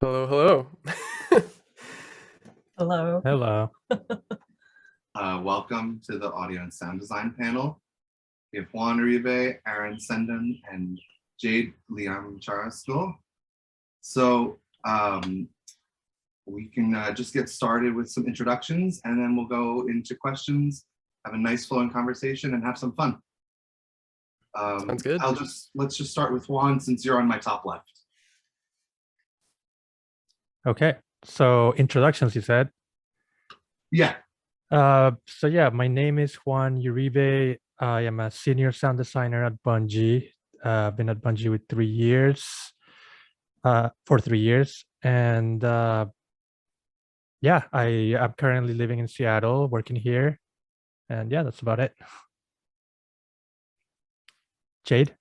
Hello, hello. Hello. Hello. Welcome to the audio and sound design panel. We have Juan Uribe, Aaron Senden, and Jade Liam Charasco. So we can just get started with some introductions, and then we'll go into questions, have a nice flowing conversation, and have some fun. Sounds good. Let's just start with Juan, since you're on my top left. Okay, so introductions, you said. Yeah. My name is Juan Uribe. I am a senior sound designer at Bungie. I've been at Bungie with 3 years, for 3 years. And I am currently living in Seattle, working here. And yeah, that's about it. Jade?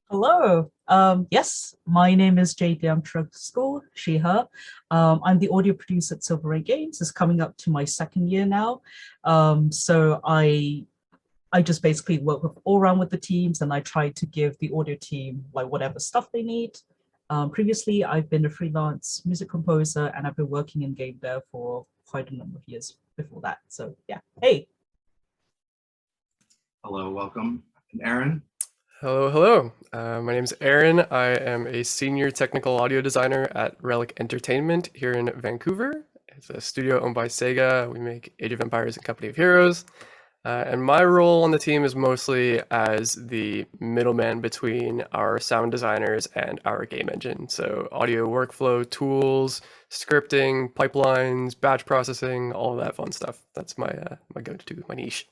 Hello. Yes, my name is Jade Liam, she, her. I'm the audio producer at Silver Ray Games. It's coming up to my 2nd year now. So I just basically work all around with the teams, and I try to give the audio team like whatever stuff they need. Previously, I've been a freelance music composer, and I've been working in game dev for quite a number of years before that. So yeah, hey. Hello, welcome. And Aaron? Hello, hello. My name is Aaron. I am a senior technical audio designer at Relic Entertainment here in Vancouver. It's a studio owned by Sega. We make Age of Empires and Company of Heroes. And my role on the team is mostly as the middleman between our sound designers and our game engine. So audio workflow tools, scripting, pipelines, batch processing, all of that fun stuff. That's my go-to, my niche.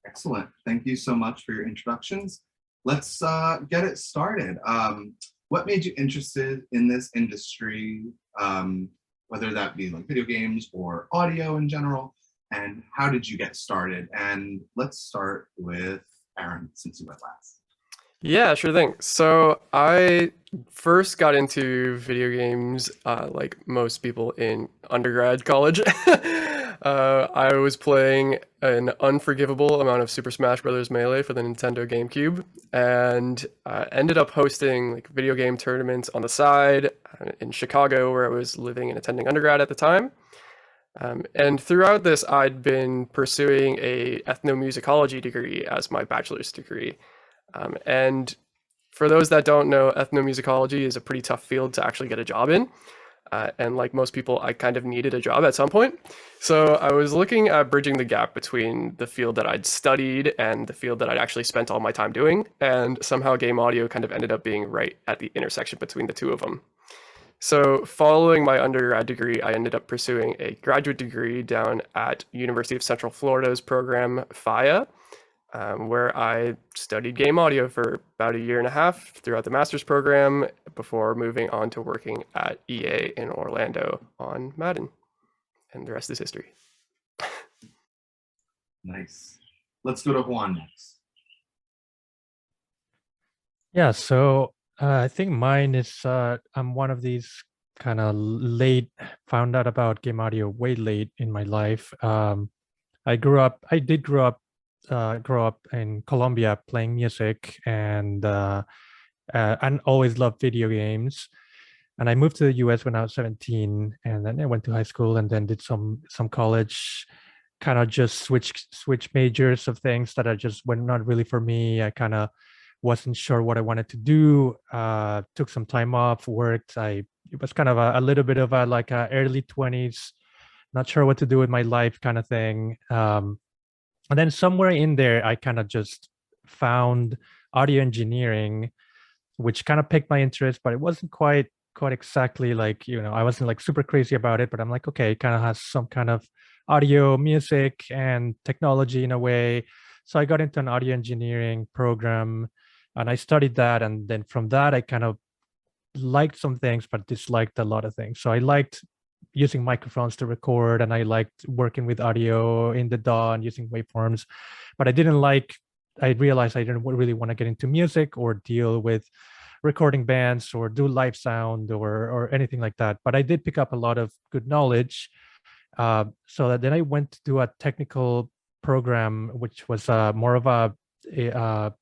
Excellent. Thank you so much for your introductions. Let's get it started. What made you interested in this industry, whether that be like video games or audio in general, and how did you get started? And let's start with Aaron, since you went last. Yeah, sure thing. So I first got into video games, like most people in undergrad college. I was playing an unforgivable amount of Super Smash Bros. Melee for the Nintendo GameCube, and ended up hosting like video game tournaments on the side in Chicago, where I was living and attending undergrad at the time. And throughout this, I'd been pursuing a ethnomusicology degree as my bachelor's degree. And for those that don't know, ethnomusicology is a pretty tough field to actually get a job in. And like most people, I kind of needed a job at some point. So I was looking at bridging the gap between the field that I'd studied and the field that I'd actually spent all my time doing. And somehow game audio kind of ended up being right at the intersection between the two of them. So following my undergrad degree, I ended up pursuing a graduate degree down at University of Central Florida's program, FIA, where I studied game audio for about 1.5 years throughout the master's program before moving on to working at EA in Orlando on Madden. And the rest is history. Nice. Let's go to Juan next. Yeah, so I think mine is, I'm one of these kind of found out about game audio way late in my life. I did grow up in Colombia playing music and always loved video games. And I moved to the US when I was 17, and then I went to high school and then did some college, kind of just switch majors of things that are just were not really for me. I kind of wasn't sure what I wanted to do. Took some time off, worked. It was kind of a little bit of a like a early 20s, not sure what to do with my life kind of thing. And then somewhere in there, I kind of just found audio engineering, which kind of piqued my interest, but it wasn't quite exactly like, I wasn't like super crazy about it, but I'm like, okay, it kind of has some kind of audio, music, and technology in a way. So I got into an audio engineering program and I studied that. And then from that, I kind of liked some things, but disliked a lot of things. So I liked using microphones to record, and I liked working with audio in the DAW and using waveforms, but I realized I didn't really want to get into music or deal with recording bands or do live sound or anything like that. But I did pick up a lot of good knowledge. So that then I went to do a technical program, which was more of a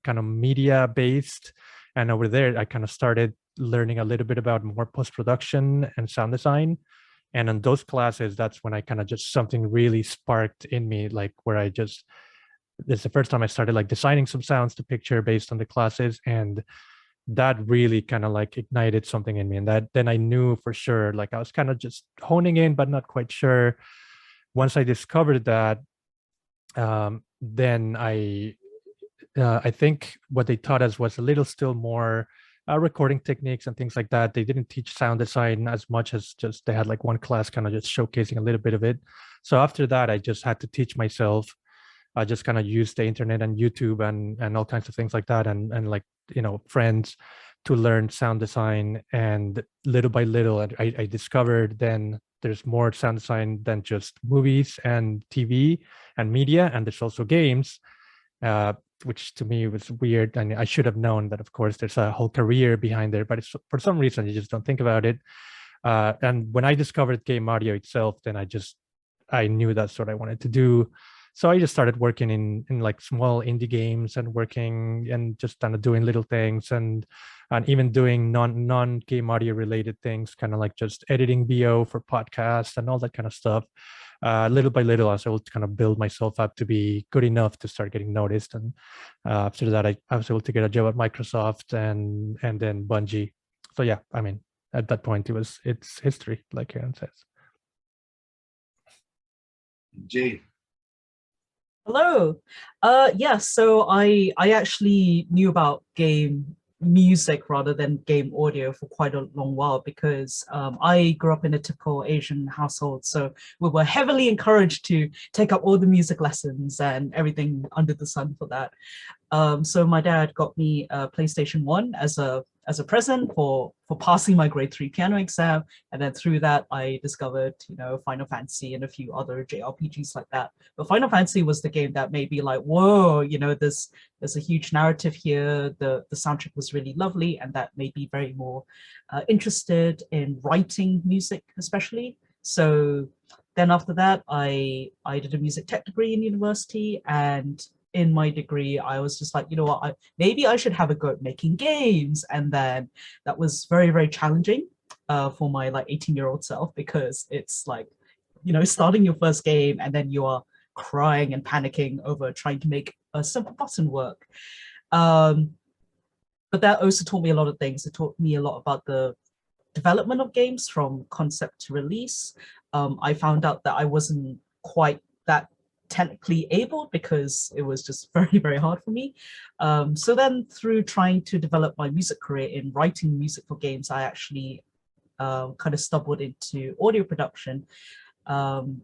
kind of media based. And over there, I kind of started learning a little bit about more post-production and sound design. And in those classes, that's when I kind of just something really sparked in me, like where this is the first time I started like designing some sounds to picture based on the classes. And that really kind of like ignited something in me. And that then I knew for sure, like I was kind of just honing in, but not quite sure. Once I discovered that, then I think what they taught us was a little still more recording techniques and things like that. They didn't teach sound design as much as just they had like one class kind of just showcasing a little bit of it. So after that, I just had to teach myself. I just kind of used the internet and YouTube and all kinds of things like that, and like, you know, friends to learn sound design. And little by little, I discovered then there's more sound design than just movies and TV and media, and there's also games. Which to me was weird. And I should have known that, of course, there's a whole career behind there, but it's, for some reason, you just don't think about it. And when I discovered game audio itself, then I knew that's what I wanted to do. So I just started working in like small indie games and working and just kind of doing little things and even doing non game audio related things, kind of like just editing VO for podcasts and all that kind of stuff. Little by little, I was able to kind of build myself up to be good enough to start getting noticed. And after that, I was able to get a job at Microsoft and then Bungie. So yeah, I mean, at that point, it's history, like Aaron says. Jade. Hello. Yeah, so I actually knew about game music rather than game audio for quite a long while because I grew up in a typical Asian household. So we were heavily encouraged to take up all the music lessons and everything under the sun for that. So my dad got me a PlayStation 1 as a present for passing my grade 3 piano exam. And then through that, I discovered, you know, Final Fantasy and a few other JRPGs like that. But Final Fantasy was the game that made me like, whoa, you know, there's a huge narrative here. The soundtrack was really lovely. And that made me very more interested in writing music, especially. So then after that, I did a music tech degree in university, and in my degree, I was just like, you know what, maybe I should have a go at making games. And then that was very, very challenging for my like 18-year-old self, because it's like, you know, starting your first game and then you are crying and panicking over trying to make a simple button work. But that also taught me a lot of things. It taught me a lot about the development of games from concept to release. I found out that I wasn't quite that technically able because it was just very, very hard for me. So then through trying to develop my music career in writing music for games, I actually kind of stumbled into audio production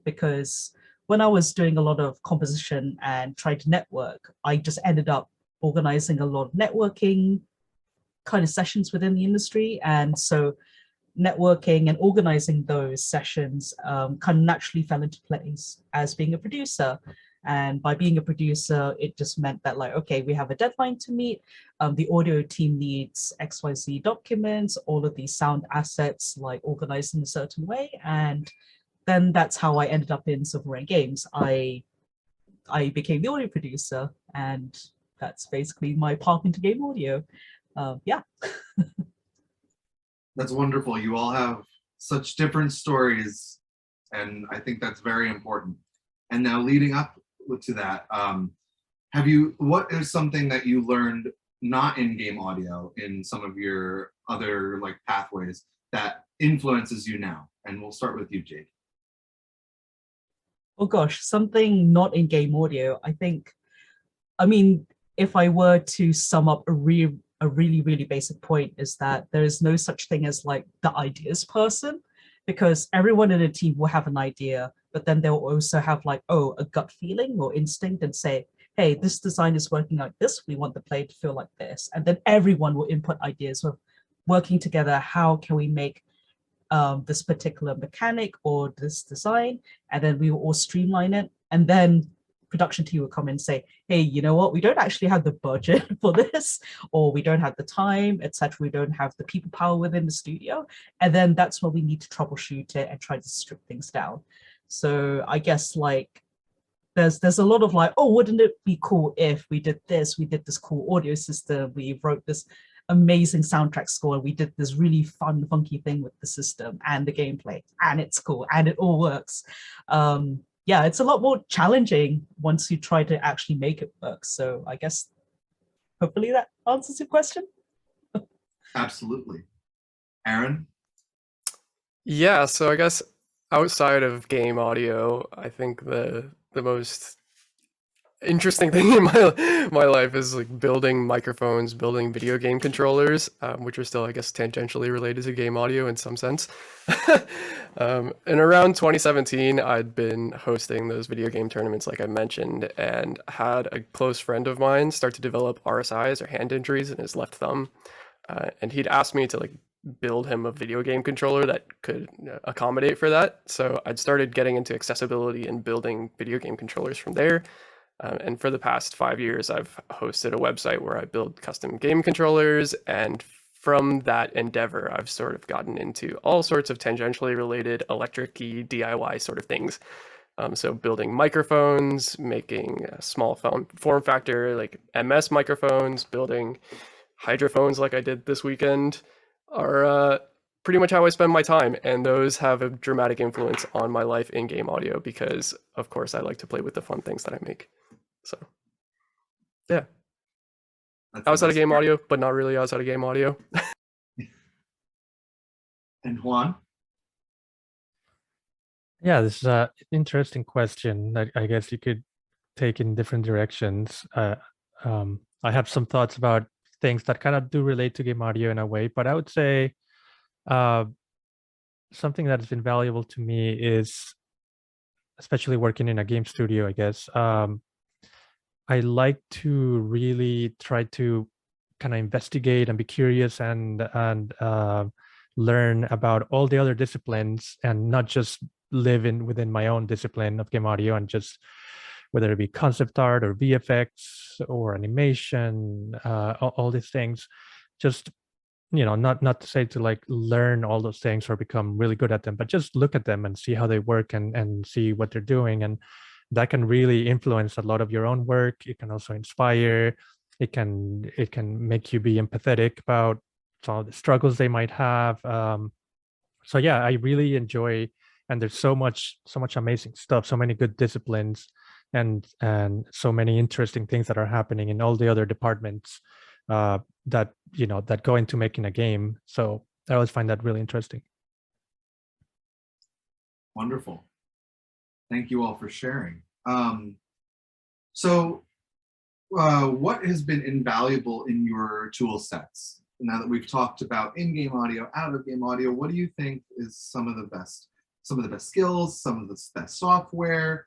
because when I was doing a lot of composition and trying to network, I just ended up organizing a lot of networking kind of sessions within the industry. And so networking and organizing those sessions kind of naturally fell into place as being a producer. And by being a producer, it just meant that like, okay, we have a deadline to meet. The audio team needs XYZ documents, all of these sound assets, like organized in a certain way. And then that's how I ended up in Silver Rain Games. I became the audio producer, and that's basically my path into game audio. Yeah. That's wonderful. You all have such different stories, and I think that's very important. And now leading up to that, what is something that you learned not in game audio in some of your other like pathways that influences you now? And we'll start with you, Jade. Oh gosh, something not in game audio. I mean, if I were to sum up a really, really basic point, is that there is no such thing as like the ideas person, because everyone in a team will have an idea, but then they'll also have like, oh, a gut feeling or instinct and say, hey, this design is working like this. We want the player to feel like this. And then everyone will input ideas of working together. How can we make this particular mechanic or this design? And then we will all streamline it. And then production team will come and say, hey, you know what, we don't actually have the budget for this, or we don't have the time, etc. We don't have the people power within the studio. And then that's where we need to troubleshoot it and try to strip things down. So I guess like there's a lot of like, oh, wouldn't it be cool if we did this cool audio system, we wrote this amazing soundtrack score. We did this really fun, funky thing with the system and the gameplay, and it's cool and it all works. Yeah, it's a lot more challenging once you try to actually make it work. So I guess hopefully that answers your question. Absolutely. Aaron? Yeah, so I guess outside of game audio, I think the most interesting thing in my life is like building microphones, building video game controllers, which are still, I guess, tangentially related to game audio in some sense. And around 2017, I'd been hosting those video game tournaments, like I mentioned, and had a close friend of mine start to develop RSIs or hand injuries in his left thumb, and he'd asked me to like build him a video game controller that could accommodate for that. So I'd started getting into accessibility and building video game controllers from there. And for the past 5 years, I've hosted a website where I build custom game controllers. And from that endeavor, I've sort of gotten into all sorts of tangentially related electric-y DIY sort of things. So building microphones, making a small form factor like MS microphones, building hydrophones like I did this weekend are pretty much how I spend my time. And those have a dramatic influence on my life in game audio because, of course, I like to play with the fun things that I make. So, yeah. Outside of game audio, but not really outside of game audio. And Juan? Yeah, this is an interesting question that I guess you could take in different directions. I have some thoughts about things that kind of do relate to game audio in a way, but I would say something that has been valuable to me is, especially working in a game studio, I guess, I like to really try to kind of investigate and be curious and learn about all the other disciplines and not just live within my own discipline of game audio, and just whether it be concept art or VFX or animation, all these things, just, you know, not to say to like learn all those things or become really good at them, but just look at them and see how they work and see what they're doing. And that can really influence a lot of your own work. It can also inspire. It can make you be empathetic about some of the struggles they might have. So yeah, I really enjoy, and there's so much amazing stuff, so many good disciplines, and so many interesting things that are happening in all the other departments that, you know, that go into making a game. So I always find that really interesting. Wonderful. Thank you all for sharing. So what has been invaluable in your tool sets? Now that we've talked about in-game audio, out-of-game audio, what do you think is some of the best skills, some of the best software,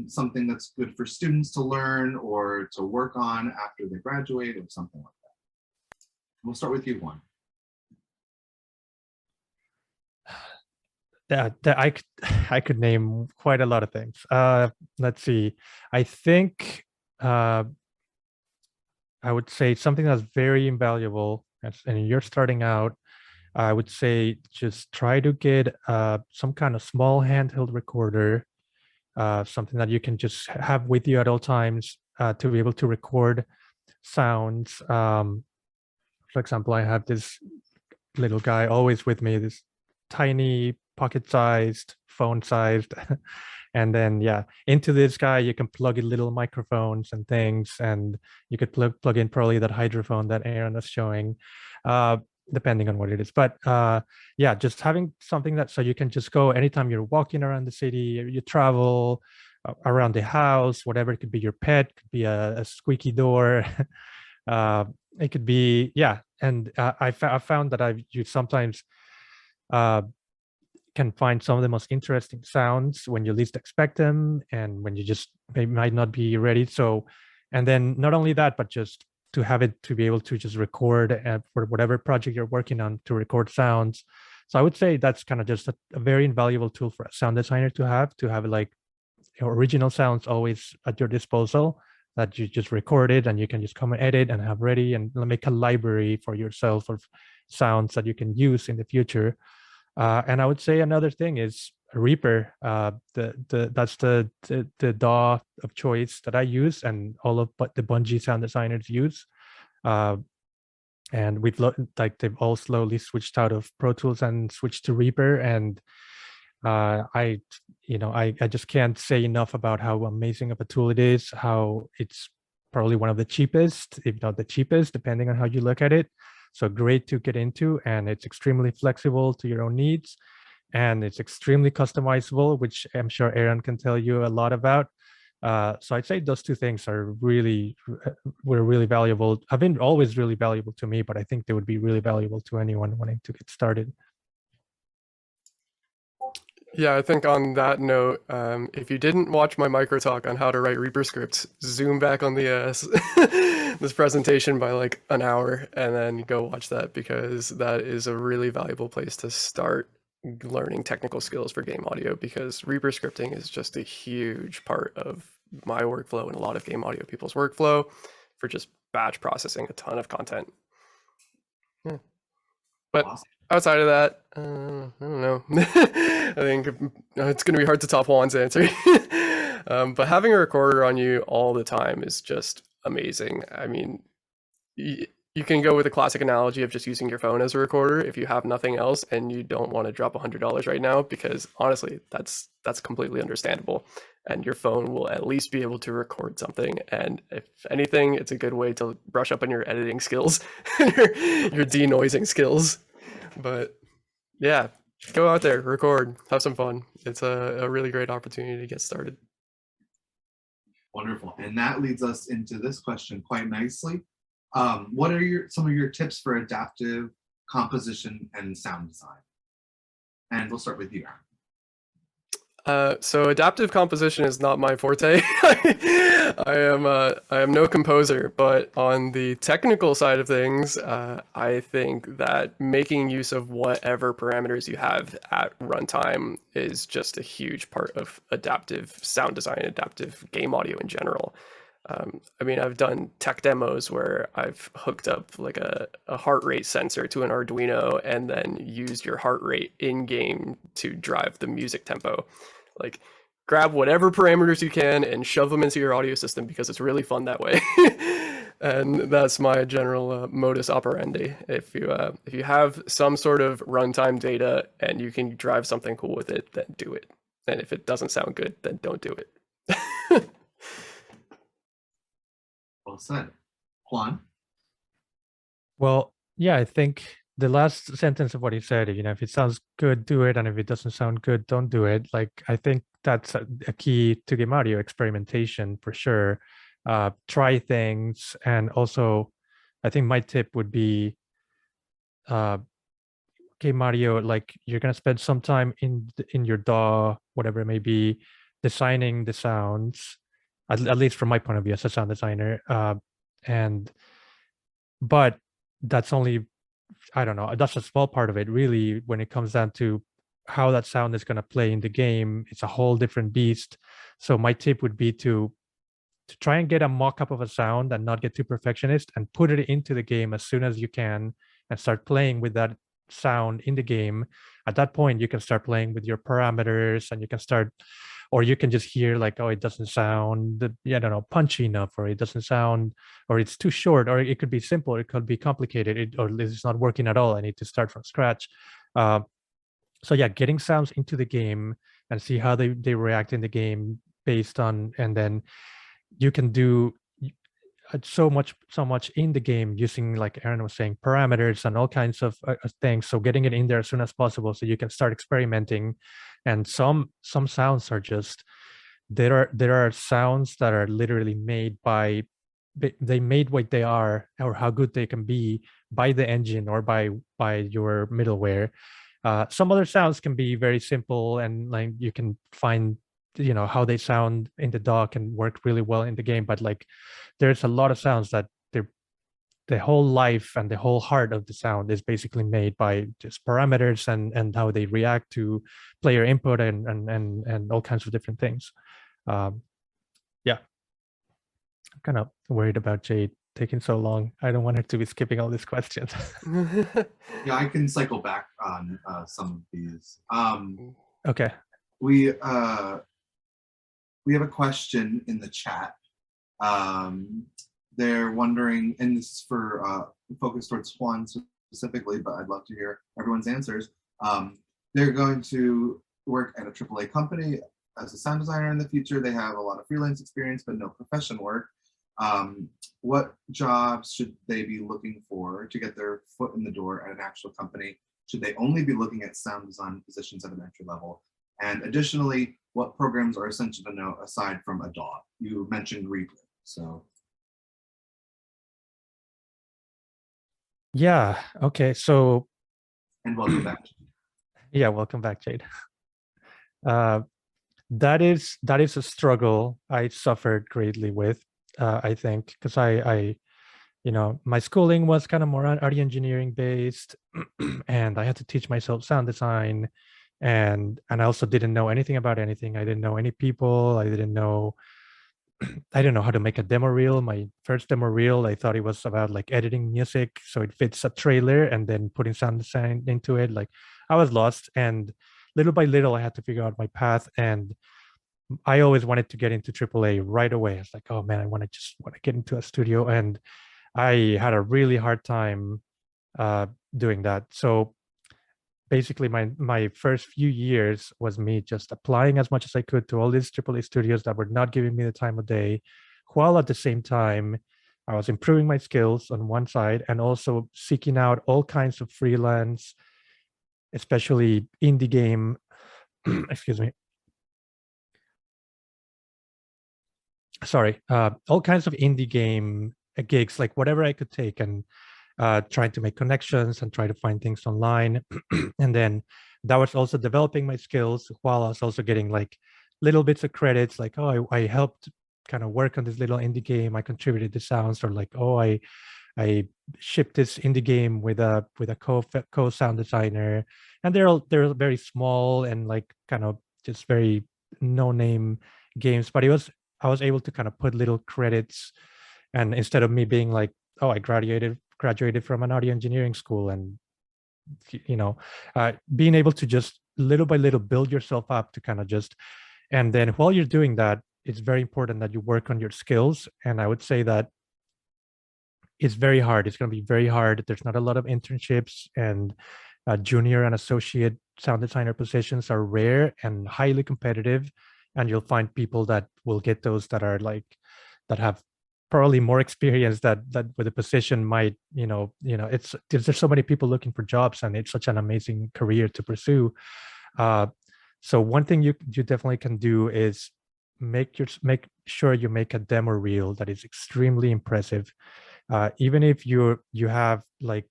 something that's good for students to learn or to work on after they graduate or something like that? We'll start with you, Juan. I could name quite a lot of things. Let's see. I think I would say something that's very invaluable, and you're starting out, I would say just try to get some kind of small handheld recorder, something that you can just have with you at all times to be able to record sounds. For example, I have this little guy always with me, this tiny pocket-sized, phone-sized, and then yeah, into this guy you can plug in little microphones and things, and you could plug in probably that hydrophone that Aaron was showing, depending on what it is. But yeah, just having something that so you can just go anytime you're walking around the city, you travel around the house, whatever. It could be your pet, could be a squeaky door. It could be, yeah. And I found that you sometimes can find some of the most interesting sounds when you least expect them, and when you just might not be ready. So, and then not only that, but just to have it to be able to just record for whatever project you're working on, to record sounds. So I would say that's kind of just a very invaluable tool for a sound designer to have like original sounds always at your disposal, that you just record it and you can just come and edit and have ready and make a library for yourself of sounds that you can use in the future. And I would say another thing is Reaper. That's the DAW of choice that I use, and all of the Bungie sound designers use. and like they've all slowly switched out of Pro Tools and switched to Reaper. And I just can't say enough about how amazing of a tool it is, how it's probably one of the cheapest, if not the cheapest, depending on how you look at it. So great to get into, and it's extremely flexible to your own needs, and it's extremely customizable, which I'm sure Aaron can tell you a lot about. So I'd say those two things were really valuable. Have been always really valuable to me, but I think they would be really valuable to anyone wanting to get started. Yeah, I think on that note, if you didn't watch my micro talk on how to write Reaper scripts, zoom back on the this presentation by like an hour and then go watch that, because that is a really valuable place to start learning technical skills for game audio, because Reaper scripting is just a huge part of my workflow and a lot of game audio people's workflow for just batch processing a ton of content. Yeah. But Awesome. outside of that, I don't know. I think it's going to be hard to top Juan's answer. But having a recorder on you all the time is just amazing. I mean, you can go with a classic analogy of just using your phone as a recorder if you have nothing else and you don't want to drop $100 right now, because honestly, that's completely understandable. And your phone will at least be able to record something. And if anything, it's a good way to brush up on your editing skills, your denoising skills. But yeah, go out there, record, have some fun. It's a really great opportunity to get started. Wonderful. And that leads us into this question quite nicely. What are some of your tips for adaptive composition and sound design? And we'll start with you, Aaron. So adaptive composition is not my forte. I am no composer, but on the technical side of things, I think that making use of whatever parameters you have at runtime is just a huge part of adaptive sound design, adaptive game audio in general. I mean, I've done tech demos where I've hooked up like a heart rate sensor to an Arduino and then used your heart rate in game to drive the music tempo. Like, grab whatever parameters you can and shove them into your audio system, because it's really fun that way. And that's my general modus operandi. If you have some sort of runtime data and you can drive something cool with it, then do it. And if it doesn't sound good, then don't do it. Well said. Juan? Well, yeah, I think the last sentence of what he said, if it sounds good, do it. And if it doesn't sound good, don't do it. Like, I think that's a key to game audio experimentation for sure. Try things. And also, I think my tip would be game audio, like you're going to spend some time in your DAW, whatever it may be, designing the sounds, at least from my point of view as a sound designer. But that's only, I don't know, that's a small part of it. Really, when it comes down to how that sound is going to play in the game, it's a whole different beast. So my tip would be to try and get a mock-up of a sound and not get too perfectionist, and put it into the game as soon as you can and start playing with that sound in the game. At that point, you can start playing with your parameters, and you can start, or you can just hear like, oh, it doesn't sound, I don't know, punchy enough, or it doesn't sound, or it's too short, or it could be simple, it could be complicated, or it's not working at all. I need to start from scratch. So yeah, getting sounds into the game and see how they react in the game based on, and then you can do so much in the game using, like Aaron was saying, parameters and all kinds of things. So getting it in there as soon as possible so you can start experimenting. And some sounds are just, there are sounds that are literally made by, they made what they are, or how good they can be, by the engine or by your middleware. Some other sounds can be very simple, and like you can find, how they sound in the DAW can work really well in the game. But like, there's a lot of sounds that the whole life and the whole heart of the sound is basically made by just parameters and how they react to player input and all kinds of different things. Yeah, I'm kind of worried about Jade taking so long. I don't want her to be skipping all these questions. Yeah, I can cycle back on some of these. Okay. We have a question in the chat. they're wondering, and this is for focus towards Juan specifically, but I'd love to hear everyone's answers. They're going to work at a AAA company as a sound designer in the future. They have a lot of freelance experience, but no profession work. What jobs should they be looking for to get their foot in the door at an actual company? Should they only be looking at sound design positions at an entry level? And additionally, what programs are essential to know aside from a DAW? You mentioned Reaper, so. Yeah, okay, so. And welcome back. Yeah, welcome back, Jade. That is a struggle I suffered greatly with, I think, because I my schooling was kind of more audio engineering based, and I had to teach myself sound design, and I also didn't know anything about anything. I didn't know any people. I didn't know how to make a demo reel. My first demo reel, I thought it was about like editing music so it fits a trailer and then putting sound design into it. Like I was lost, and little by little I had to figure out my path, and I always wanted to get into AAA right away. I was like, oh man, I want to get into a studio, and I had a really hard time doing that. So basically, my first few years was me just applying as much as I could to all these AAA studios that were not giving me the time of day, while at the same time I was improving my skills on one side and also seeking out all kinds of freelance, especially indie game. Excuse me. Sorry, all kinds of indie game gigs, like whatever I could take, and trying to make connections and try to find things online. And then that was also developing my skills while I was also getting like little bits of credits, like, oh, I helped kind of work on this little indie game. I contributed the sounds, or like, oh, I shipped this indie game with a co sound designer. And they're very small and like kind of just very no name games, but I was able to kind of put little credits, and instead of me being like, oh, I graduated from an audio engineering school, and being able to just little by little build yourself up to kind of just, and then while you're doing that, it's very important that you work on your skills. And I would say that it's very hard. It's going to be very hard. There's not a lot of internships, and junior and associate sound designer positions are rare and highly competitive. And you'll find people that will get those that are like, that have probably more experience that with a position might, it's, there's so many people looking for jobs, and it's such an amazing career to pursue. So one thing you definitely can do is make sure you make a demo reel that is extremely impressive. Even if you have like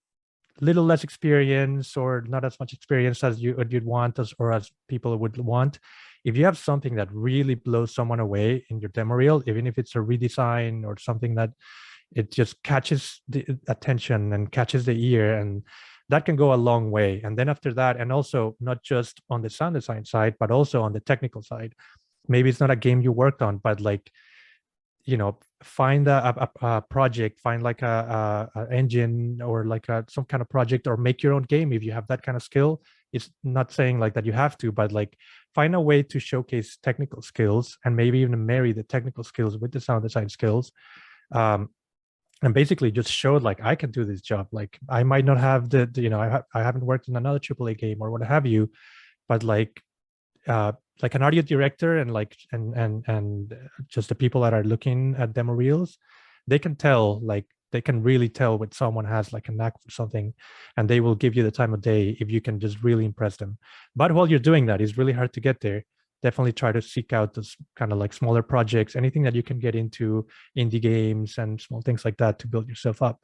little less experience or not as much experience as you'd want, or as people would want, if you have something that really blows someone away in your demo reel, even if it's a redesign or something that it just catches the attention and catches the ear, and that can go a long way. And then after that, and also not just on the sound design side, but also on the technical side, maybe it's not a game you worked on, but like, find a project, find like a engine, or like some kind of project, or make your own game if you have that kind of skill. It's not saying like that you have to, but like find a way to showcase technical skills, and maybe even marry the technical skills with the sound design skills. And basically just show like, I can do this job. Like I might not have I haven't worked in another AAA game or what have you, but like an audio director and like and just the people that are looking at demo reels, they can tell, like they can really tell when someone has like a knack for something, and they will give you the time of day if you can just really impress them. But while you're doing that, it's really hard to get there. Definitely try to seek out those kind of like smaller projects, anything that you can get into, indie games and small things like that to build yourself up.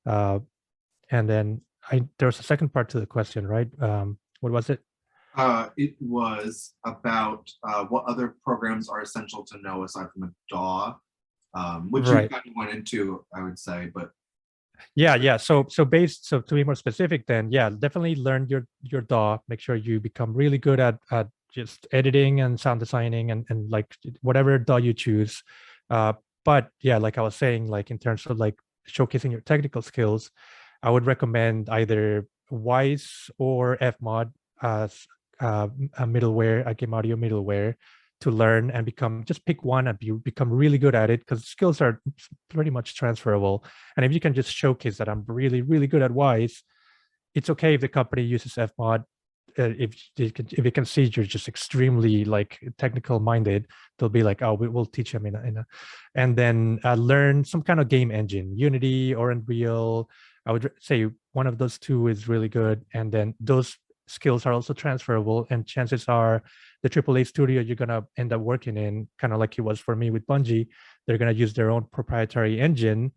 And then there was a second part to the question, right? What was it? It was about what other programs are essential to know aside from a DAW, which Right. you kind of went into, I would say, but yeah. So to be more specific, then yeah, definitely learn your DAW. Make sure you become really good at just editing and sound designing and like whatever DAW you choose. But yeah, like I was saying, like in terms of like showcasing your technical skills, I would recommend either Wise or Fmod as a middleware, a game audio middleware, to learn and just pick one and become really good at it, because skills are pretty much transferable. And if you can just showcase that I'm really, really good at Wise, it's okay if the company uses Fmod. If they can see you're just extremely like technical minded, they'll be like, oh, we'll teach them and then learn some kind of game engine, Unity or Unreal. I would say one of those two is really good, and then those skills are also transferable, and chances are the AAA studio you're gonna end up working in, kind of like it was for me with Bungie, they're gonna use their own proprietary engine,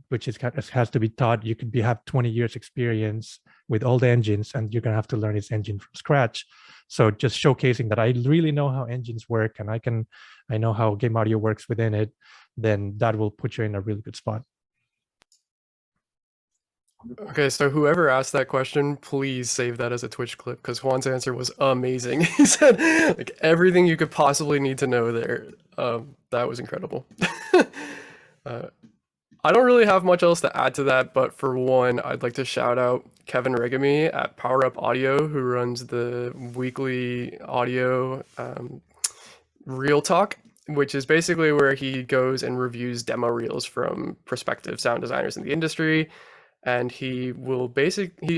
which has to be taught. You could have 20 years experience with all the engines, and you're gonna have to learn this engine from scratch. So just showcasing that I really know how engines work, and I know how game audio works within it, then that will put you in a really good spot. Okay, so whoever asked that question, please save that as a Twitch clip, because Juan's answer was amazing. He said like everything you could possibly need to know there. That was incredible. I don't really have much else to add to that, but for one, I'd like to shout out Kevin Regami at Power Up Audio, who runs the weekly audio Reel Talk, which is basically where he goes and reviews demo reels from prospective sound designers in the industry. And he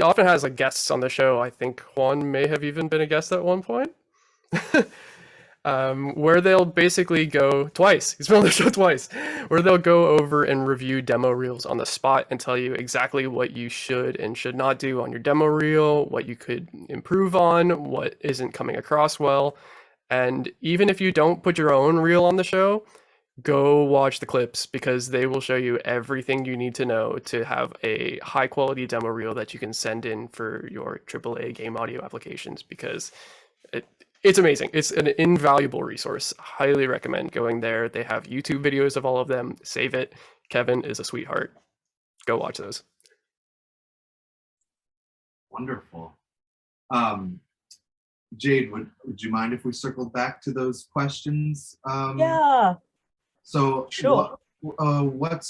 often has like guests on the show. I think Juan may have even been a guest at one point. Where they'll basically go twice. He's been on the show twice, where they'll go over and review demo reels on the spot and tell you exactly what you should and should not do on your demo reel, what you could improve on, what isn't coming across well. And even if you don't put your own reel on the show, go watch the clips, because they will show you everything you need to know to have a high quality demo reel that you can send in for your AAA game audio applications, because it's amazing. It's an invaluable resource. Highly recommend going there. They have YouTube videos of all of them. Save it. Kevin is a sweetheart. Go watch those. Wonderful. Jade, would you mind if we circled back to those questions? Yeah. So sure. What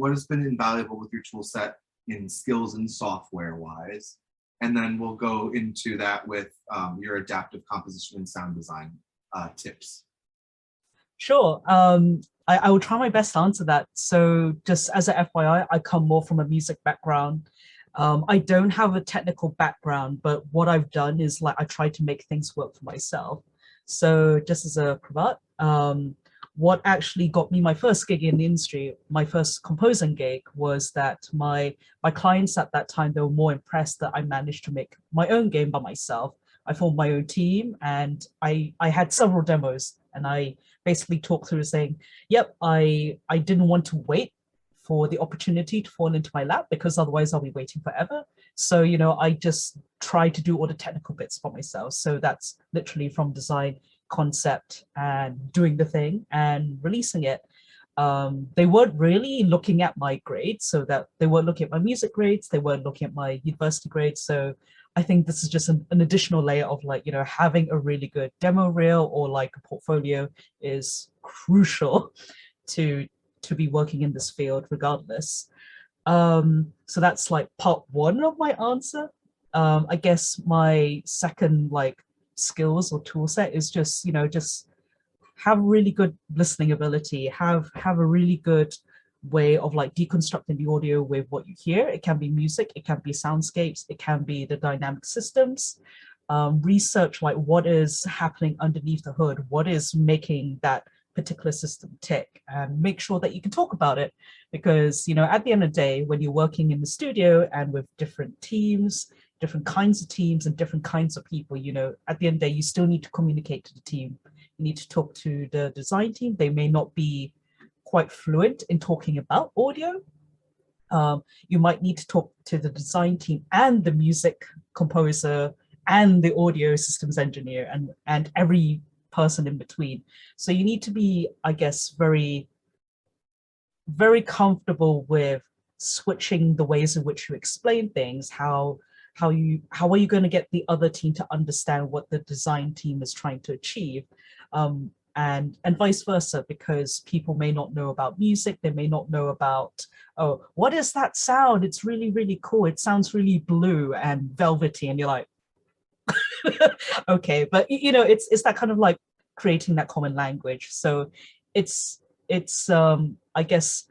has been invaluable with your tool set in skills and software wise? And then we'll go into that with your adaptive composition and sound design tips. Sure. I will try my best to answer that. So just as a FYI, I come more from a music background. I don't have a technical background, but what I've done is like I try to make things work for myself. So just as a cravat, what actually got me my first gig in the industry, my first composing gig, was that my clients at that time, they were more impressed that I managed to make my own game by myself. I formed my own team, and I had several demos, and I basically talked through saying, yep, I didn't want to wait for the opportunity to fall into my lap, because otherwise I'll be waiting forever. So, you know, I just try to do all the technical bits for myself. So that's literally from design, concept, and doing the thing and releasing it. They weren't really looking at my grades, so that they weren't looking at my music grades, they weren't looking at my university grades. So I think this is just an additional layer of like, you know, having a really good demo reel or like a portfolio is crucial to be working in this field regardless. So that's like part one of my answer. I guess my second like skills or tool set is just, you know, just have really good listening ability, have a really good way of like deconstructing the audio with what you hear. It can be music, it can be soundscapes, it can be the dynamic systems. Research like what is happening underneath the hood, what is making that particular system tick, and make sure that you can talk about it, because, you know, at the end of the day, when you're working in the studio and with different teams, different kinds of teams and different kinds of people, you know, at the end of the day, you still need to communicate to the team. You need to talk to the design team. They may not be quite fluent in talking about audio. You might need to talk to the design team and the music composer and the audio systems engineer and every person in between. So you need to be, I guess, very, very comfortable with switching the ways in which you explain things. How are you going to get the other team to understand what the design team is trying to achieve, and vice versa, because people may not know about music, they may not know about, oh, what is that sound? It's really, really cool. It sounds really blue and velvety, and you're like, Okay, but you know, it's that kind of like creating that common language. So it's I guess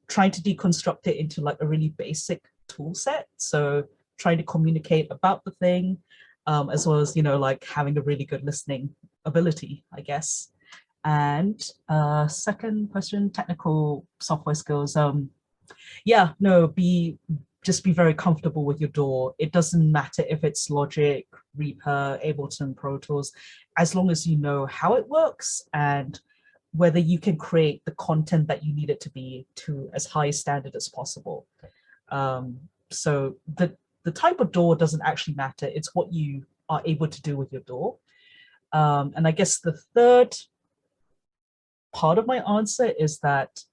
trying to deconstruct it into like a really basic tool set. So trying to communicate about the thing, as well as, you know, like having a really good listening ability, I guess. And second question, technical software skills. Yeah, no, just be very comfortable with your DAW. It doesn't matter if it's Logic, Reaper, Ableton, Pro Tools, as long as you know how it works and whether you can create the content that you need it to be to as high standard as possible. So the type of DAW doesn't actually matter. It's what you are able to do with your DAW. And I guess the third part of my answer is that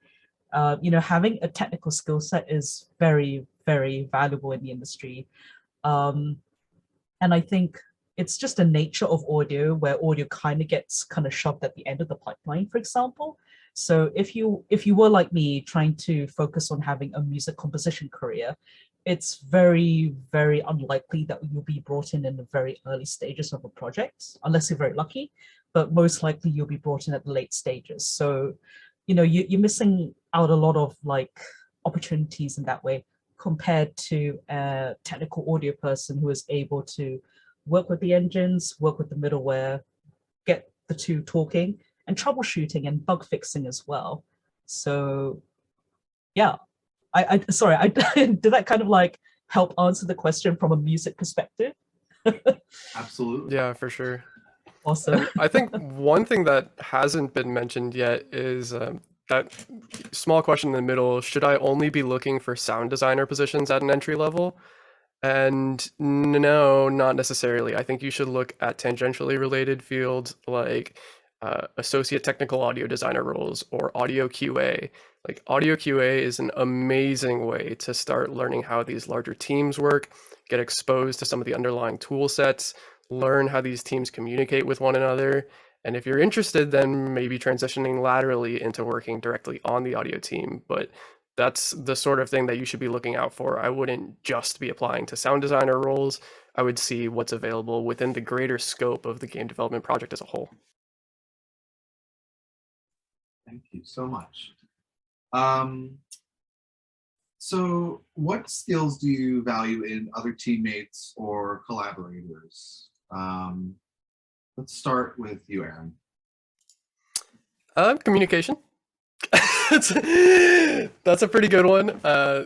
you know, having a technical skill set is very, very valuable in the industry. And I think it's just the nature of audio where audio kind of gets kind of shoved at the end of the pipeline, for example. So if you were like me trying to focus on having a music composition career, it's very, very unlikely that you'll be brought in the very early stages of a project, unless you're very lucky, but most likely you'll be brought in at the late stages. So, you know, you're missing out a lot of like opportunities in that way compared to a technical audio person who is able to work with the engines, work with the middleware, get the two talking, and troubleshooting and bug fixing as well. So yeah, sorry, I did that kind of like help answer the question from a music perspective? Absolutely. Yeah, for sure. Awesome. And I think one thing that hasn't been mentioned yet is that small question in the middle, should I only be looking for sound designer positions at an entry level? And no, not necessarily. I think you should look at tangentially related fields like associate technical audio designer roles or audio QA. Like audio QA is an amazing way to start learning how these larger teams work, get exposed to some of the underlying tool sets, learn how these teams communicate with one another. And if you're interested, then maybe transitioning laterally into working directly on the audio team. But that's the sort of thing that you should be looking out for. I wouldn't just be applying to sound designer roles. I would see what's available within the greater scope of the game development project as a whole. Thank you so much. So what skills do you value in other teammates or collaborators? Let's start with you, Aaron. Communication. That's a pretty good one.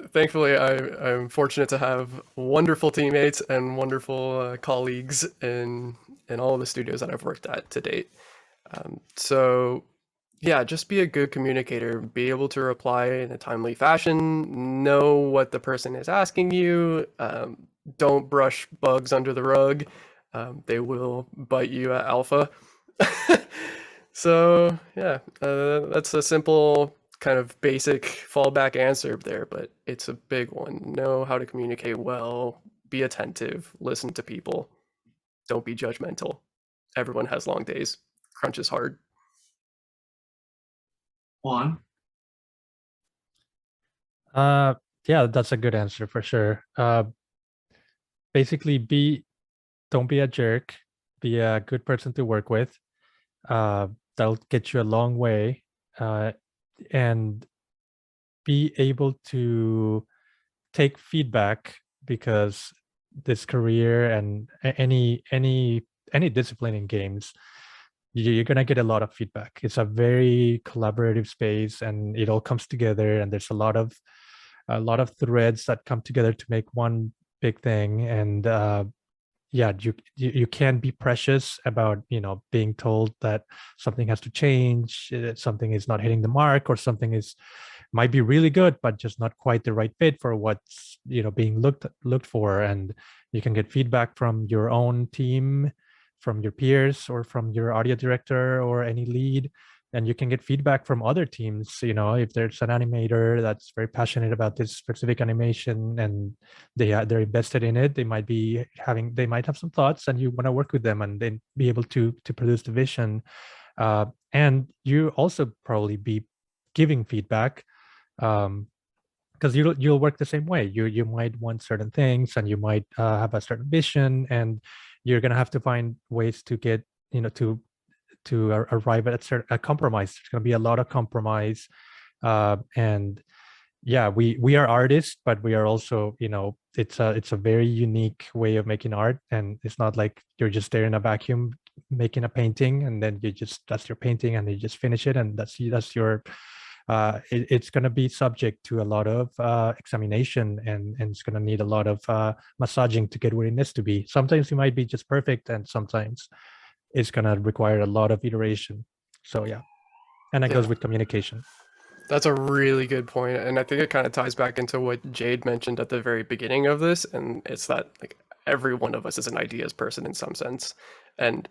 Thankfully, I'm fortunate to have wonderful teammates and wonderful colleagues in all of the studios that I've worked at to date. So yeah, just be a good communicator, be able to reply in a timely fashion, know what the person is asking you, don't brush bugs under the rug. They will bite you at alpha. So yeah, that's a simple kind of basic fallback answer there, but it's a big one. Know how to communicate well, be attentive, listen to people, don't be judgmental. Everyone has long days. Crunch is hard. Juan? Yeah, that's a good answer for sure. Basically, don't be a jerk. Be a good person to work with. That'll get you a long way. And be able to take feedback, because this career and any discipline in games, you're gonna get a lot of feedback. It's a very collaborative space, and it all comes together. And there's a lot of threads that come together to make one big thing. And yeah, you can't be precious about, you know, being told that something has to change, something is not hitting the mark, or something might be really good but just not quite the right fit for what's, you know, being looked for. And you can get feedback from your own team, from your peers, or from your audio director or any lead. And you can get feedback from other teams. You know, if there's an animator that's very passionate about this specific animation and they're invested in it, they might have some thoughts, and you want to work with them and then be able to produce the vision. And you also probably be giving feedback, because you'll work the same way. You might want certain things, and you might have a certain vision, and you're gonna have to find ways to get, arrive at a compromise. There's gonna be a lot of compromise, and yeah, we are artists, but we are also, it's a very unique way of making art, and it's not like you're just there in a vacuum making a painting and then that's your painting and you just finish it and that's your it's going to be subject to a lot of examination, and it's going to need a lot of massaging to get where it needs to be. Sometimes it might be just perfect, and sometimes it's going to require a lot of iteration. So yeah, and that goes with communication. That's a really good point, and I think it kind of ties back into what Jade mentioned at the very beginning of this, and it's that like every one of us is an ideas person in some sense, and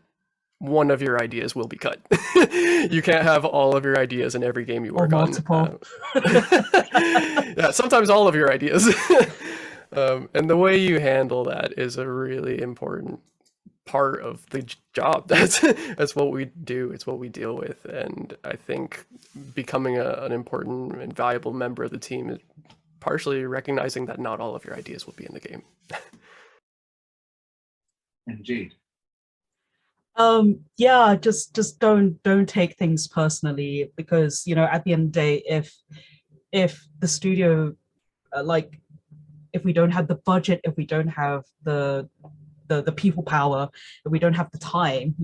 one of your ideas will be cut. You can't have all of your ideas in every game you work on. Yeah, sometimes all of your ideas. And the way you handle that is a really important part of the job. That's what we do. It's what we deal with. And I think becoming an important and valuable member of the team is partially recognizing that not all of your ideas will be in the game. And Jade. Yeah, just don't take things personally, because at the end of the day, if the studio if we don't have the budget, if we don't have the people power, if we don't have the time,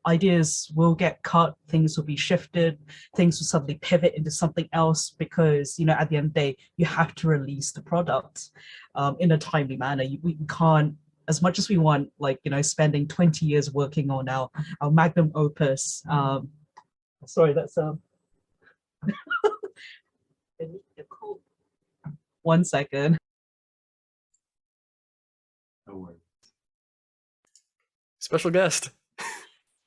ideas will get cut, things will be shifted, things will suddenly pivot into something else, because at the end of the day, you have to release the product in a timely manner. We can't, as much as we want, spending 20 years working on our magnum opus. Sorry, that's one second. No worries. Special guest.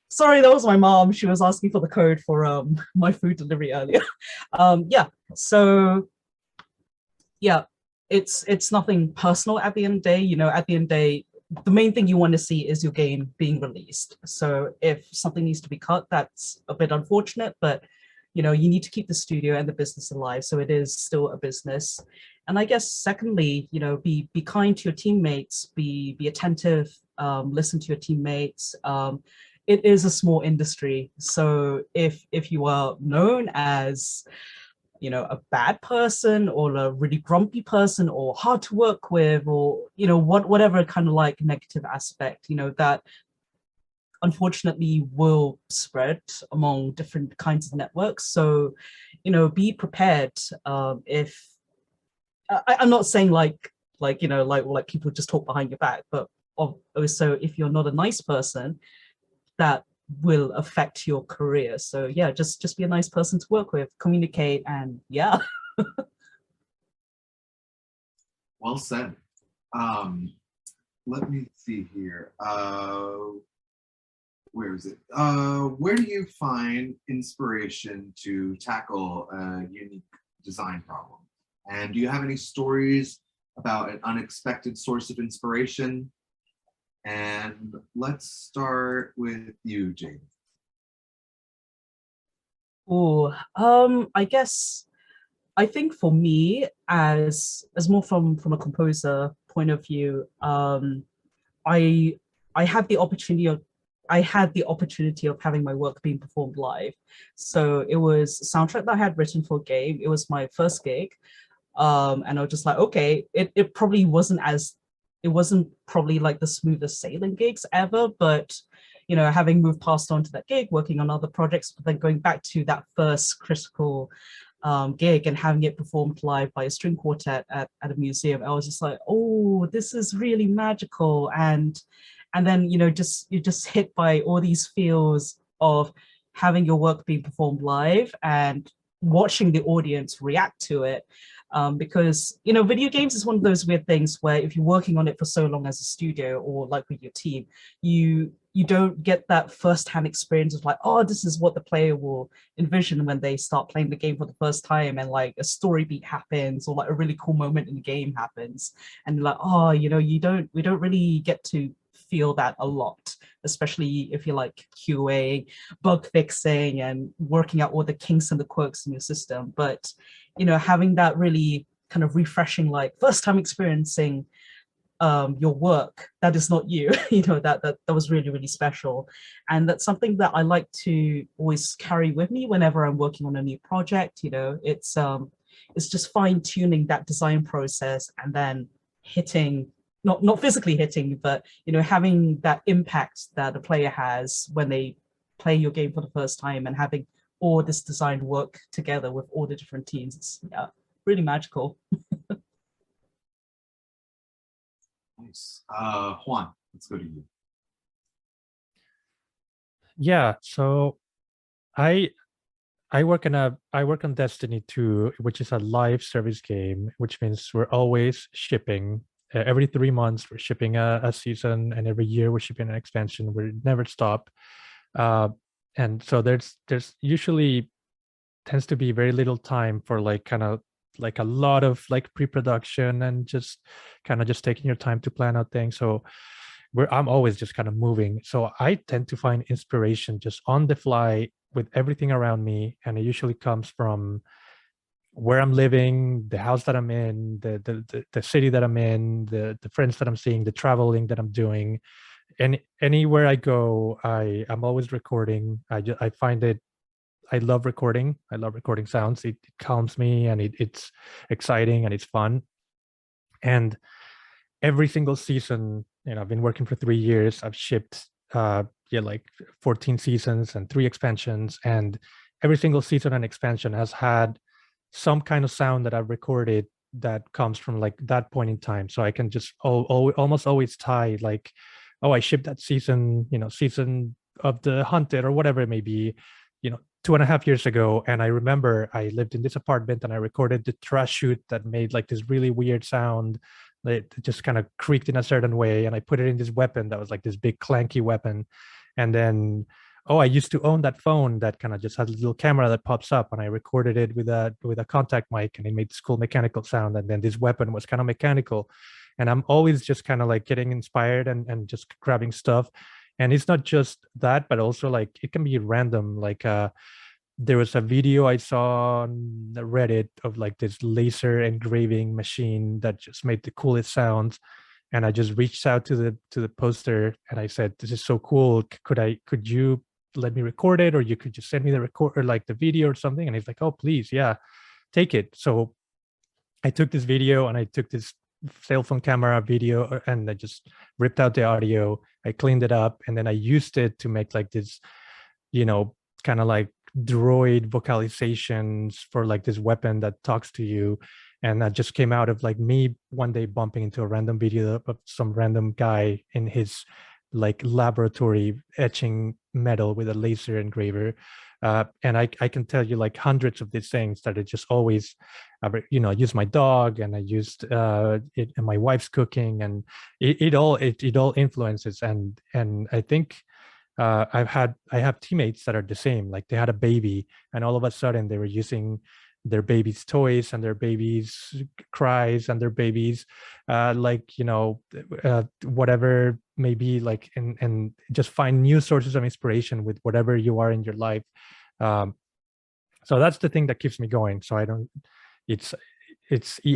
Sorry, that was my mom. She was asking for the code for my food delivery earlier. Yeah, so yeah, it's nothing personal at the end of the day. At the end of the day, the main thing you want to see is your game being released. So if something needs to be cut, that's a bit unfortunate, but you need to keep the studio and the business alive, so it is still a business. And I guess secondly, be kind to your teammates, be attentive, listen to your teammates. It is a small industry, so if you are known as a bad person or a really grumpy person or hard to work with, or whatever kind of negative aspect, that unfortunately will spread among different kinds of networks. So be prepared. If I'm not saying like people just talk behind your back, but also if you're not a nice person, that will affect your career. So yeah, just be a nice person to work with, communicate, and yeah. Well said. Let me see here. Where is it? Where do you find inspiration to tackle a unique design problem? And do you have any stories about an unexpected source of inspiration? And let's start with you, Jane. Oh, I think for me, as more from a composer point of view, I had the opportunity of having my work being performed live. So it was a soundtrack that I had written for a game. It was my first gig, and I was just like, okay, it probably wasn't probably like the smoothest sailing gigs ever, but having moved past on to that gig, working on other projects, but then going back to that first critical gig and having it performed live by a string quartet at a museum, I was just like, oh, this is really magical. And then you're just hit by all these feels of having your work being performed live and watching the audience react to it. Because video games is one of those weird things where if you're working on it for so long as a studio or with your team, you don't get that first-hand experience of oh, this is what the player will envision when they start playing the game for the first time, and a story beat happens, or a really cool moment in the game happens, and oh, we don't really get to feel that a lot, especially if you're QA, bug fixing, and working out all the kinks and the quirks in your system. But having that really kind of refreshing first time experiencing your work that is not you. That was really, really special. And that's something that I like to always carry with me whenever I'm working on a new project. It's just fine tuning that design process and then hitting, not physically hitting, but having that impact that the player has when they play your game for the first time, and having all this design work together with all the different teams. It's really magical. Nice. Juan, let's go to you. Yeah, so I work on Destiny 2, which is a live service game, which means we're always shipping. Every 3 months, we're shipping a season, and every year we're shipping an expansion. We never stop. And so there's usually tends to be very little time for kind of a lot of pre-production and just taking your time to plan out things. So I'm always just kind of moving. So I tend to find inspiration just on the fly with everything around me, and it usually comes from where I'm living, the house that I'm in, the city that I'm in, the friends that I'm seeing, the traveling that I'm doing. And anywhere I go, I'm always recording. I find it, I love recording. I love recording sounds. It calms me, and it's exciting, and it's fun. And every single season, I've been working for 3 years. I've shipped 14 seasons and 3 expansions, and every single season and expansion has had some kind of sound that I've recorded that comes from that point in time. So I can just almost always tie I shipped that season, season of the Hunted or whatever it may be, 2.5 years ago. And I remember I lived in this apartment and I recorded the trash chute that made this really weird sound. It just kind of creaked in a certain way, and I put it in this weapon that was this big clanky weapon. And then I used to own that phone that kind of just has a little camera that pops up, and I recorded it with a contact mic, and it made this cool mechanical sound. And then this weapon was kind of mechanical. And I'm always just kind of getting inspired and just grabbing stuff. And it's not just that, but also it can be random. There was a video I saw on Reddit of this laser engraving machine that just made the coolest sounds. And I just reached out to the poster and I said, "This is so cool. Could you let me record it, or you could just send me the record or the video or something?" And he's like, "Oh, please, yeah, take it." So I took this video and I took this cell phone camera video and I just ripped out the audio. I cleaned it up, and then I used it to make this, kind of droid vocalizations for this weapon that talks to you. And that just came out of me one day bumping into a random video of some random guy in his laboratory etching metal with a laser engraver. And I can tell you hundreds of these things that I just always, I use my dog, and I used it in my wife's cooking, and it all influences. And I think I have teammates that are the same. They had a baby, and all of a sudden they were using their baby's toys and their baby's cries and their baby's whatever maybe and just find new sources of inspiration with whatever you are in your life. So that's the thing that keeps me going. So it's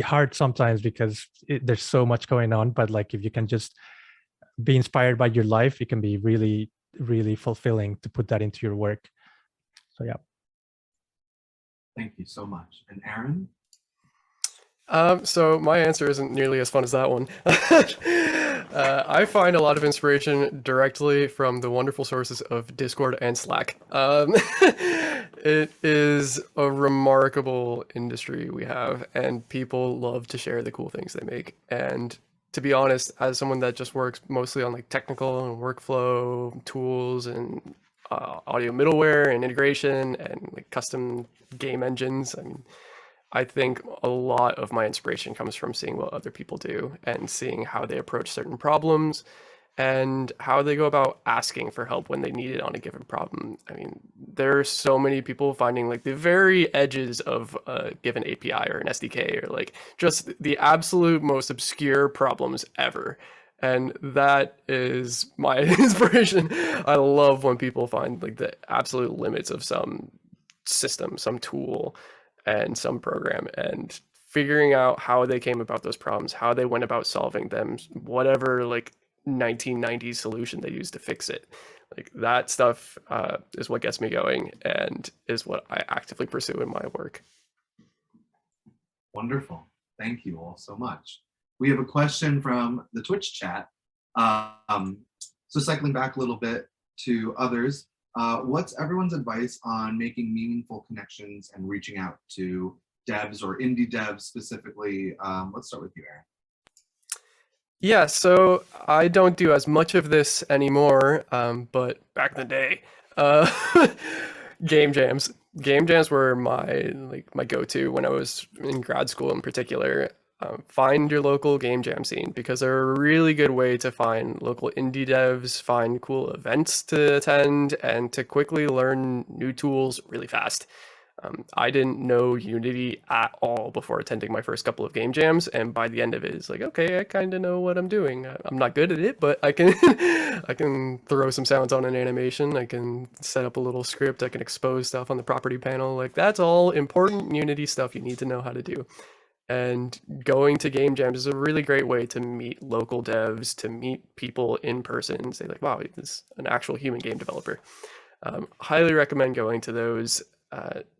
hard sometimes because there's so much going on, but if you can just be inspired by your life, it can be really, really fulfilling to put that into your work. So yeah. Thank you so much. And Aaron? So my answer isn't nearly as fun as that one. I find a lot of inspiration directly from the wonderful sources of Discord and Slack. It is a remarkable industry we have, and people love to share the cool things they make. And to be honest, as someone that just works mostly on technical and workflow tools and audio middleware and integration and custom game engines, I think a lot of my inspiration comes from seeing what other people do and seeing how they approach certain problems and how they go about asking for help when they need it on a given problem. There are so many people finding the very edges of a given API or an SDK, or just the absolute most obscure problems ever. And that is my inspiration. I love when people find the absolute limits of some system, some tool, and some program, and figuring out how they came about those problems, how they went about solving them, whatever like 1990s solution they used to fix it. Like that stuff is what gets me going and is what I actively pursue in my work. Wonderful. Thank you all so much. We have a question from the Twitch chat. So cycling back a little bit to others, what's everyone's advice on making meaningful connections and reaching out to devs or indie devs specifically? Let's start with you, Aaron. Yeah, so I don't do as much of this anymore, but back in the day, game jams. Game jams were my go-to when I was in grad school in particular. Find your local game jam scene because they're a really good way to find local indie devs, find cool events to attend, and to quickly learn new tools really fast. I didn't know Unity at all before attending my first couple of game jams, and by the end of it, it's like, okay, I kind of know what I'm doing. I'm not good at it, but I can I can throw some sounds on an animation. I can set up a little script. I can expose stuff on the property panel. Like that's all important Unity stuff you need to know how to do. And going to game jams is a really great way to meet local devs, to meet people in person and say like, wow, this is an actual human game developer. Highly recommend going to those.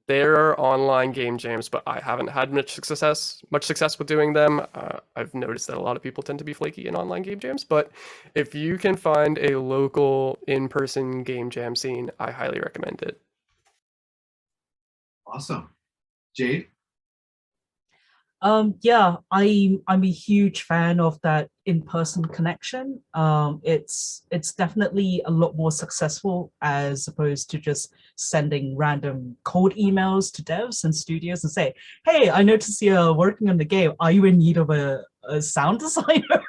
There are online game jams, but I haven't had much success with doing them. I've noticed that a lot of people tend to be flaky in online game jams, but if you can find a local in-person game jam scene, I highly recommend it. Awesome. Jade? Yeah, I'm a huge fan of that in-person connection. It's definitely a lot more successful as opposed to just sending random cold emails to devs and studios and say, hey, I noticed you're working on the game. Are you in need of a sound designer?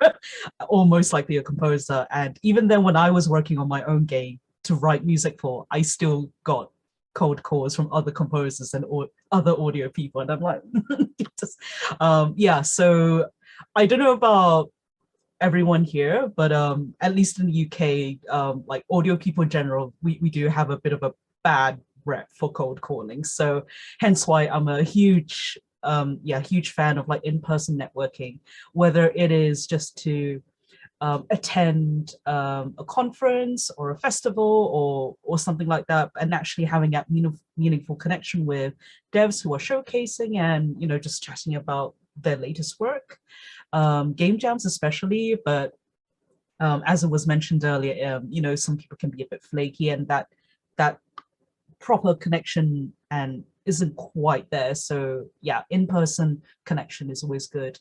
Or most likely a composer. And even then when I was working on my own game to write music for, I still got cold calls from other composers and other audio people, and I'm like, just, yeah. So I don't know about everyone here, but at least in the UK, like audio people in general, we do have a bit of a bad rep for cold calling. So hence why I'm a huge huge fan of like in-person networking, whether it is just to attend a conference or a festival or something like that, and actually having that meaningful connection with devs who are showcasing and just chatting about their latest work, game jams especially. But as it was mentioned earlier, some people can be a bit flaky, and that proper connection and isn't quite there. So yeah, in-person connection is always good.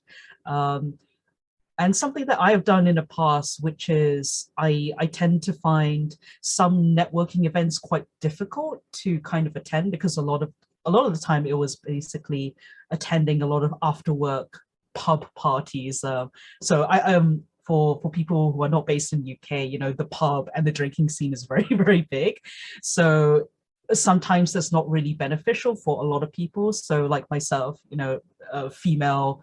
And something that I have done in the past, which is I tend to find some networking events quite difficult to kind of attend, because a lot of the time it was basically attending a lot of after work pub parties. So I for people who are not based in the UK, the pub and the drinking scene is very, very big. So sometimes that's not really beneficial for a lot of people. So like myself, a female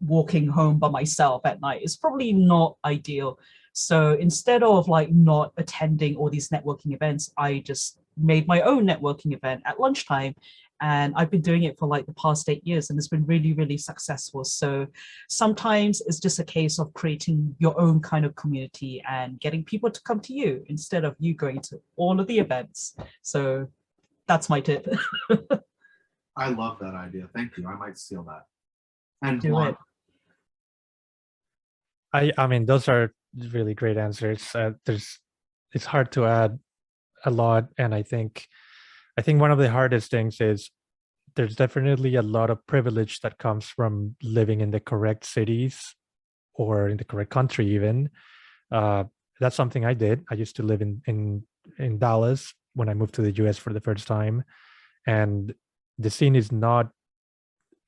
walking home by myself at night is probably not ideal. So instead of like not attending all these networking events, I just made my own networking event at lunchtime. And I've been doing it for like the past 8 years, and it's been really, really successful. So sometimes it's just a case of creating your own kind of community and getting people to come to you instead of you going to all of the events. So that's my tip. I love that idea. Thank you. I might steal that. And Do Juan? it. I mean, those are really great answers. It's hard to add a lot, and I think one of the hardest things is there's definitely a lot of privilege that comes from living in the correct cities or in the correct country even. That's something I did. I used to live in Dallas when I moved to the US for the first time, and the scene is not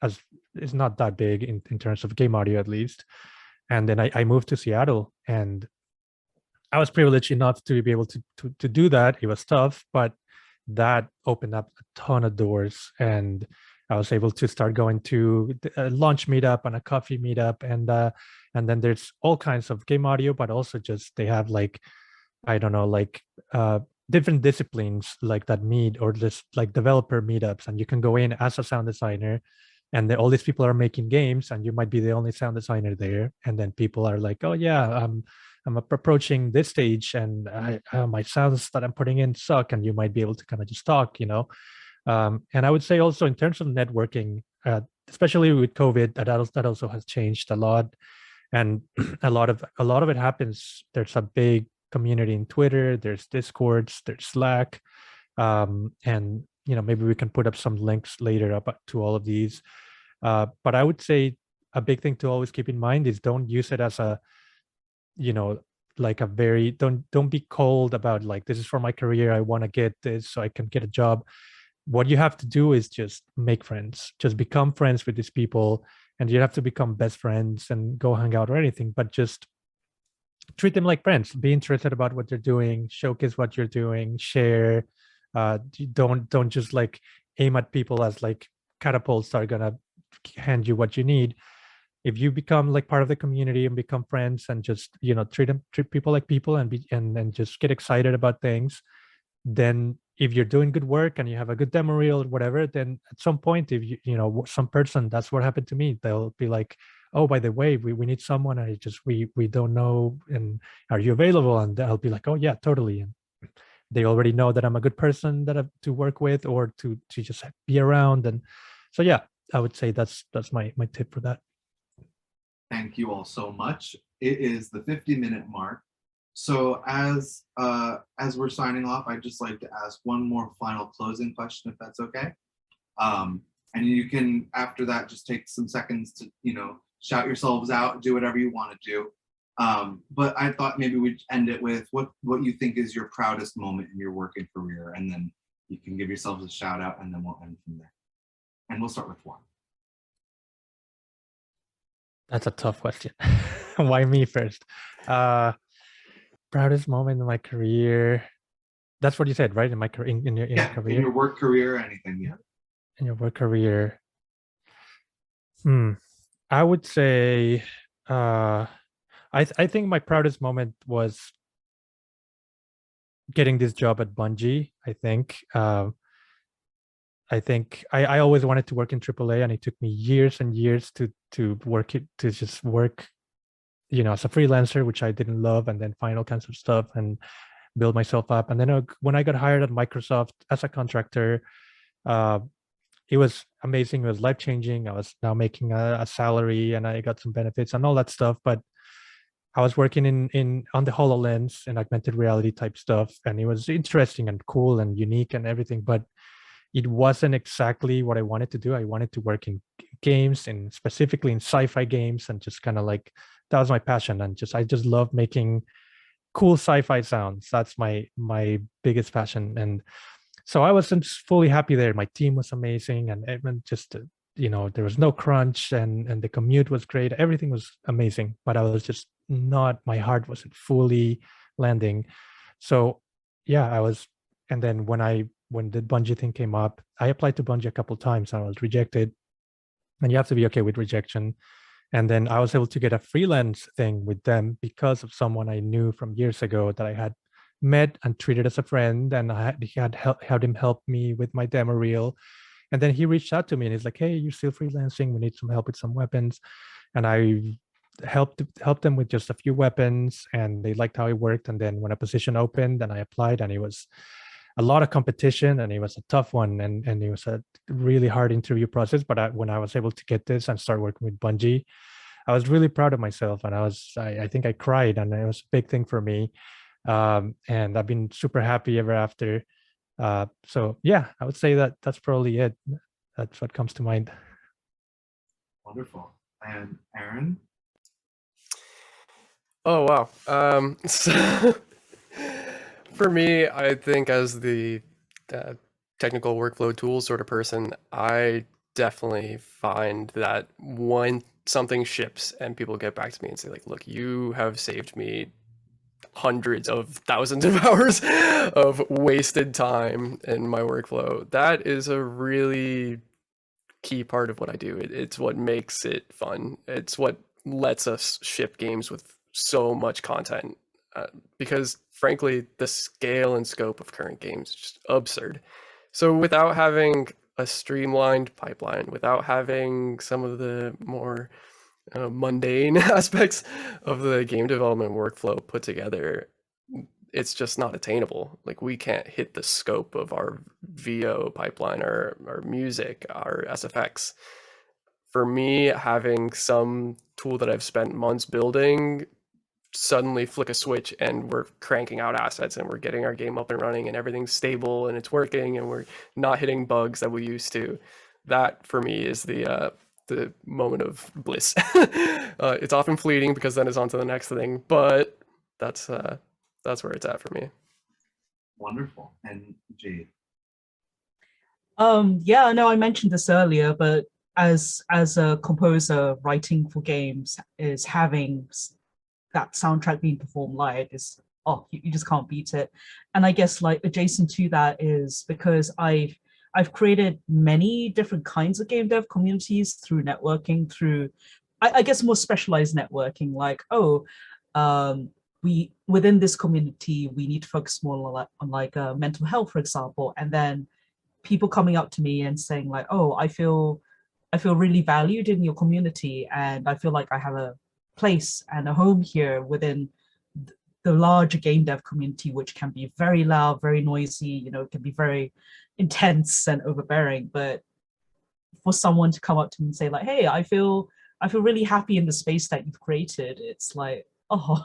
that big in terms of game audio, at least. And then I moved to Seattle, and I was privileged enough to be able to do that. It was tough, but that opened up a ton of doors, and I was able to start going to a lunch meetup and a coffee meetup, and then there's all kinds of game audio, but also just they have like, I don't know, like different disciplines like that meet, or just like developer meetups, and you can go in as a sound designer and all these people are making games, and you might be the only sound designer there, and then people are like, oh yeah, I'm approaching this stage, and my sounds that I'm putting in suck, and you might be able to kind of just talk, and I would say also in terms of networking, especially with COVID, that also has changed a lot, and a lot of it happens. There's a big community in Twitter, there's Discords, there's Slack, and maybe we can put up some links later up to all of these. But I would say a big thing to always keep in mind is don't use it as a, like a very, don't be cold about like, this is for my career, I want to get this so I can get a job. What you have to do is just make friends, just become friends with these people, and you have to become best friends and go hang out or anything, but just treat them like friends, be interested about what they're doing, showcase what you're doing, share. Don't just like aim at people as like catapults are gonna hand you what you need. If you become like part of the community and become friends and just treat people like people, and just get excited about things, then if you're doing good work and you have a good demo reel or whatever, then at some point, if some person, that's what happened to me, they'll be like, oh, by the way, we need someone, and we don't know, and are you available? And I'll be like, oh yeah, totally. And they already know that I'm a good person to work with, or to just be around. And so yeah, I would say that's my tip for that. Thank you all so much. It is the 50-minute mark. So as we're signing off, I'd just like to ask one more final closing question, if that's okay. And you can, after that, just take some seconds to, shout yourselves out, do whatever you want to do. But I thought maybe we'd end it with what you think is your proudest moment in your working career, and then you can give yourselves a shout out, and then we'll end from there. And we'll start with one. That's a tough question. Why me first? Proudest moment in my career. That's what you said, right? In my career, in your career, in your work career, anything, yeah. In your work career. I would say, I think my proudest moment was getting this job at Bungie. I think I always wanted to work in AAA, and it took me years and years to just work, as a freelancer, which I didn't love, and then find all kinds of stuff and build myself up. And then when I got hired at Microsoft as a contractor, it was amazing. It was life-changing. I was now making a salary, and I got some benefits and all that stuff. But I was working on the HoloLens and augmented reality type stuff, and it was interesting and cool and unique and everything. But it wasn't exactly what I wanted to do. I wanted to work in games, and specifically in sci-fi games, and just kind of like, that was my passion. And I just love making cool sci-fi sounds. That's my biggest passion. And so I wasn't fully happy there. My team was amazing, and just there was no crunch, and the commute was great. Everything was amazing, but I was just not, my heart wasn't fully landing. So yeah, and then when the Bungie thing came up, I applied to Bungie a couple of times, and I was rejected. And you have to be okay with rejection. And then I was able to get a freelance thing with them because of someone I knew from years ago that I had met and treated as a friend, and I had him help me with my demo reel. And then he reached out to me, and he's like, hey, you're still freelancing, we need some help with some weapons. And I helped them with just a few weapons, and they liked how it worked. And then when a position opened, and I applied, and it was a lot of competition, and it was a tough one, and it was a really hard interview process. But when I was able to get this and start working with Bungie, I was really proud of myself, and I think I cried, and it was a big thing for me. And I've been super happy ever after. So yeah, I would say that's probably it. That's what comes to mind. Wonderful. And Aaron? Oh wow. So for me, I think as the technical workflow tool sort of person, I definitely find that when something ships and people get back to me and say like, look, you have saved me hundreds of thousands of hours of wasted time in my workflow, that is a really key part of what I do. It's what makes it fun. It's what lets us ship games with so much content, because frankly, the scale and scope of current games is just absurd. So without having a streamlined pipeline without having some of the more mundane aspects of the game development workflow put together, it's just not attainable. Like, we can't hit the scope of our VO pipeline, our music, our SFX. For me, having some tool that I've spent months building suddenly flick a switch and we're cranking out assets and we're getting our game up and running and everything's stable and it's working and we're not hitting bugs that we used to. That for me is the moment of bliss. It's often fleeting because then it's on to the next thing, but that's where it's at for me. Wonderful. And Jade? Yeah, no, I mentioned this earlier, but as a composer, writing for games is having that soundtrack being performed live is, oh, you just can't beat it. And I guess like adjacent to that is because I've created many different kinds of game dev communities through networking, through I guess more specialized networking, like, oh, we within this community, we need to focus more on like mental health, for example, and then people coming up to me and saying like, oh, I feel really valued in your community, and I feel like I have a place and a home here within the larger game dev community, which can be very loud, very noisy, you know, it can be very intense and overbearing. But for someone to come up to me and say like, hey, I feel really happy in the space that you've created, it's like, oh.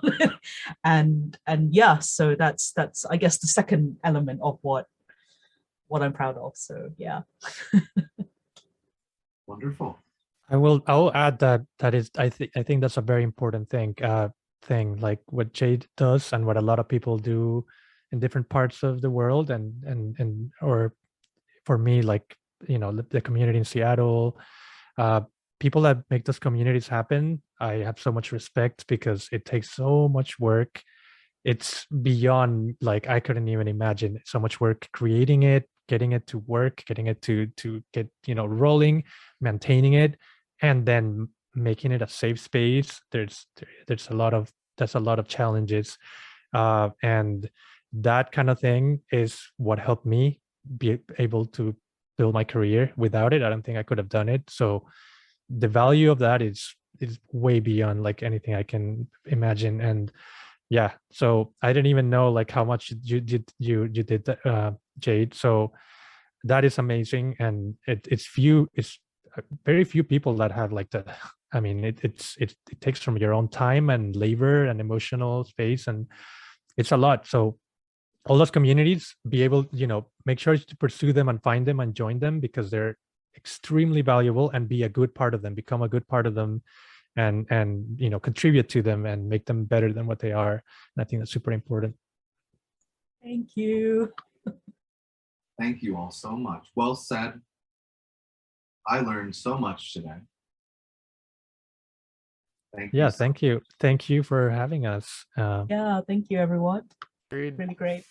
and yeah, so that's I guess the second element of what I'm proud of. So yeah. Wonderful. I'll add that is I think that's a very important thing like what Jade does and what a lot of people do in different parts of the world, and or for me, like, you know, the community in Seattle, people that make those communities happen, I have so much respect because it takes so much work. It's beyond, like, I couldn't even imagine so much work creating it, getting it to work, getting it to get, you know, rolling, maintaining it, and then making it a safe space. There's a lot of challenges, and that kind of thing is what helped me be able to build my career. Without it, I don't think I could have done it. So the value of that is way beyond like anything I can imagine. And yeah, so I didn't even know like how much you did Jade. So that is amazing, and it's very few people that have like the, I mean, it takes from your own time and labor and emotional space, and it's a lot. So all those communities, be able, you know, make sure to pursue them and find them and join them, because they're extremely valuable, and be a good part of them, become a good part of them, and you know, contribute to them and make them better than what they are. And I think that's super important. Thank you. Thank you all so much. Well said. I learned so much today. Thank you. Yeah, so thank you. Thank you for having us. Yeah, thank you everyone. Agreed. Really great.